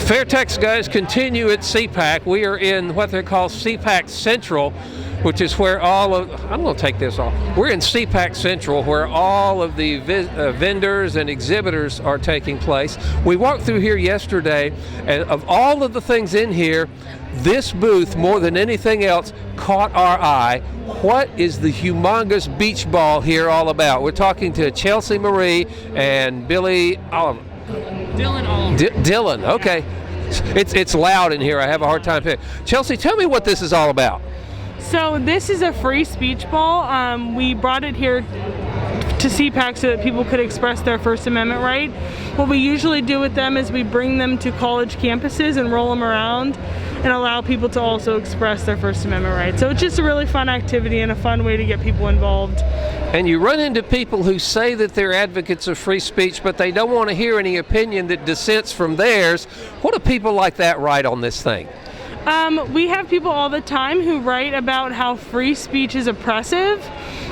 FAIRtax guys continue at CPAC. We are in what they call CPAC Central, which is where I'm going to take this off. We're in CPAC Central, where all of the vendors and exhibitors are taking place. We walked through here yesterday, and of all of the things in here, this booth, more than anything else, caught our eye. What is the humongous beach ball here all about? We're talking to Chelsea Marie and Billy Oliver. Dillon, okay. It's loud in here. I have a hard time hearing. Chelsea, tell me what this is all about. So this is a free speech ball. We brought it here to CPAC so that people could express their First Amendment right. What we usually do with them is we bring them to college campuses and roll them around and allow people to also express their First Amendment right. So it's just a really fun activity and a fun way to get people involved. And you run into people who say that they're advocates of free speech, but they don't want to hear any opinion that dissents from theirs. What do people like that write on this thing? We have people all the time who write about how free speech is oppressive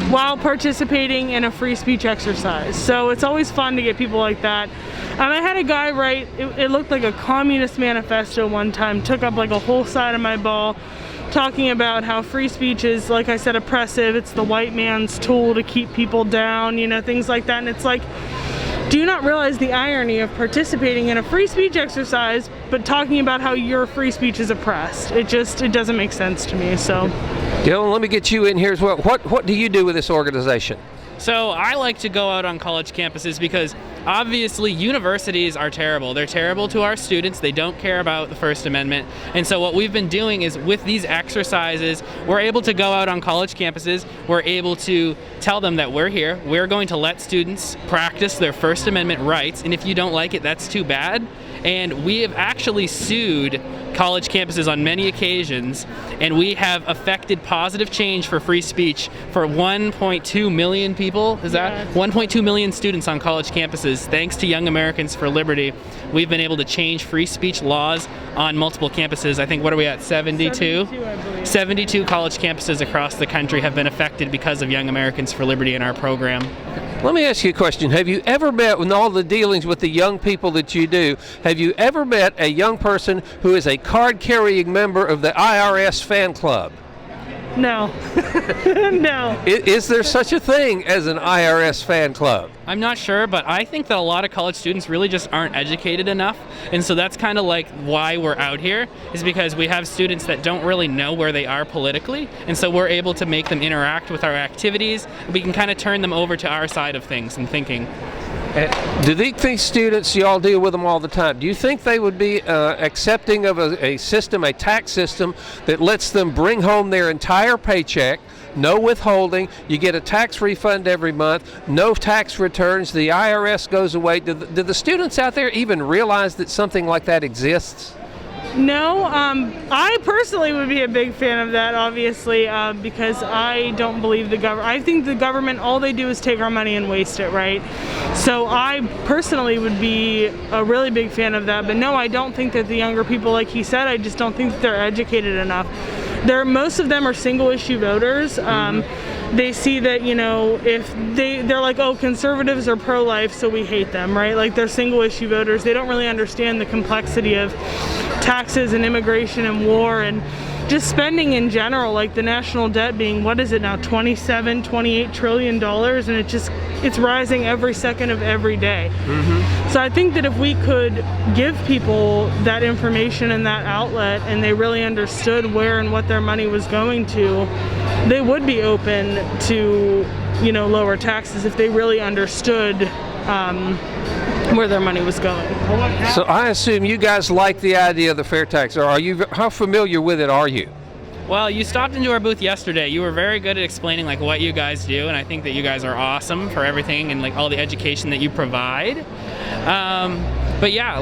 while participating in a free speech exercise. So it's always fun to get people like that. I had a guy write, it looked like a communist manifesto one time, took up like a whole side of my ball, talking about how free speech is, like I said, oppressive. It's the white man's tool to keep people down, things like that. And it's like, do you not realize the irony of participating in a free speech exercise but talking about how your free speech is oppressed? It doesn't make sense to me. So Dillon, let me get you in here as well. What do you do with this organization? So I like to go out on college campuses because obviously universities are terrible. They're terrible to our students. They don't care about the First Amendment. And so what we've been doing is with these exercises, we're able to go out on college campuses. We're able to tell them that we're here. We're going to let students practice their First Amendment rights. And if you don't like it, that's too bad. And we have actually sued college campuses on many occasions, and we have affected positive change for free speech for 1.2 million people. Is that 1.2 million students on college campuses? Thanks to Young Americans for Liberty, we've been able to change free speech laws on multiple campuses. I think, what are we at, 72? 72 college campuses across the country have been affected because of Young Americans for Liberty in our program. Let me ask you a question. Have you ever met, in all the dealings with the young people that you do, have you ever met a young person who is a card-carrying member of the IRS fan club? No. No. Is there such a thing as an IRS fan club? I'm not sure, but I think that a lot of college students really just aren't educated enough. And so that's kind of like why we're out here, is because we have students that don't really know where they are politically. And so we're able to make them interact with our activities. We can kind of turn them over to our side of things and thinking. Do these students, you all deal with them all the time, do you think they would be accepting of a system, a tax system, that lets them bring home their entire paycheck, no withholding, you get a tax refund every month, no tax returns, the IRS goes away? Do the students out there even realize that something like that exists? No, I personally would be a big fan of that, obviously, because I don't believe the government. I think the government, all they do is take our money and waste it, right? So I personally would be a really big fan of that. But no, I don't think that the younger people, like he said, I just don't think that they're educated enough. Most of them are single issue voters. They see that, if they're like, oh, conservatives are pro-life, so we hate them, right? Like, they're single issue voters. They don't really understand the complexity of taxes and immigration and war and just spending in general, like the national debt being, what is it now, $28 trillion, and it's rising every second of every day. So I think that if we could give people that information and that outlet, and they really understood where and what their money was going to, they would be open to, lower taxes if they really understood where their money was going. So I assume you guys like the idea of the FAIRtax, or how familiar with it are you? Well, you stopped into our booth yesterday. You were very good at explaining what you guys do, and I think that you guys are awesome for everything and all the education that you provide. But yeah,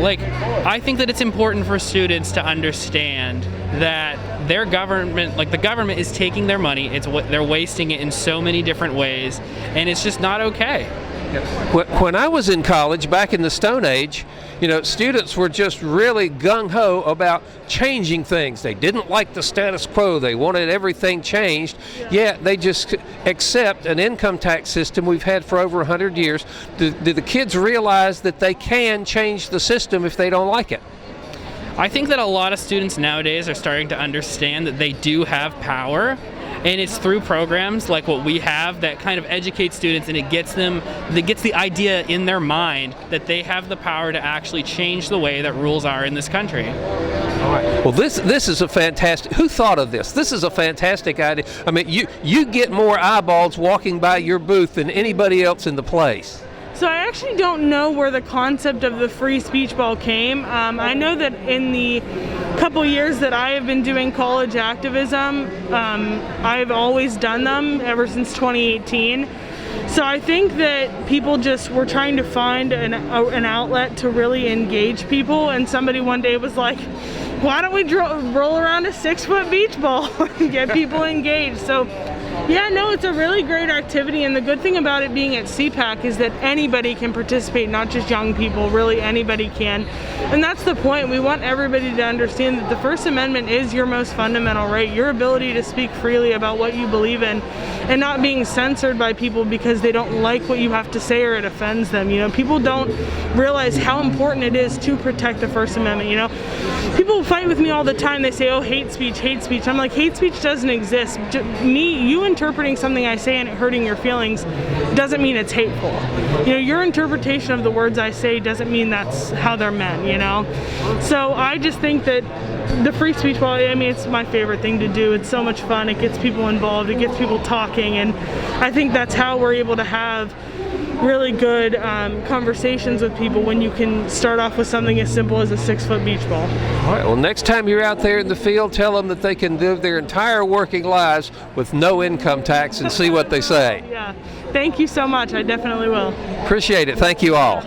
I think that it's important for students to understand that their government, the government is taking their money. They're wasting it in so many different ways, and it's just not okay. When I was in college back in the Stone Age, students were just really gung-ho about changing things. They didn't like the status quo. They wanted everything changed. Yet they just accept an income tax system we've had for over 100 years. Do the kids realize that they can change the system if they don't like it? I think that a lot of students nowadays are starting to understand that they do have power, and it's through programs like what we have that kind of educate students, and it gets the idea in their mind that they have the power to actually change the way that rules are in this country. All right. Well, this is a fantastic. Who thought of this? This is a fantastic idea. I mean, you get more eyeballs walking by your booth than anybody else in the place. So I actually don't know where the concept of the free speech ball came. I know that in the couple years that I have been doing college activism, I've always done them ever since 2018. So I think that people just were trying to find an outlet to really engage people, and somebody one day was like, why don't we roll around a 6-foot beach ball and get people engaged? So yeah, no, it's a really great activity, and the good thing about it being at CPAC is that anybody can participate, not just young people, really anybody can. And that's the point. We want everybody to understand that the First Amendment is your most fundamental right, your ability to speak freely about what you believe in and not being censored by people because they don't like what you have to say or it offends them. You know, people don't realize how important it is to protect the First Amendment. You know, people fight with me all the time. They say, oh, hate speech, hate speech. I'm like, hate speech doesn't exist. You interpreting something I say and it hurting your feelings doesn't mean it's hateful. You know, your interpretation of the words I say doesn't mean that's how they're meant, you know? So I just think that the free speech ball, I mean, it's my favorite thing to do. It's so much fun. It gets people involved. It gets people talking. And I think that's how we're able to have really good conversations with people when you can start off with something as simple as a 6-foot beach ball. All right, well, next time you're out there in the field, tell them that they can live their entire working lives with no income tax and see what they say. Yeah, thank you so much. I definitely will. Appreciate it. Thank you all.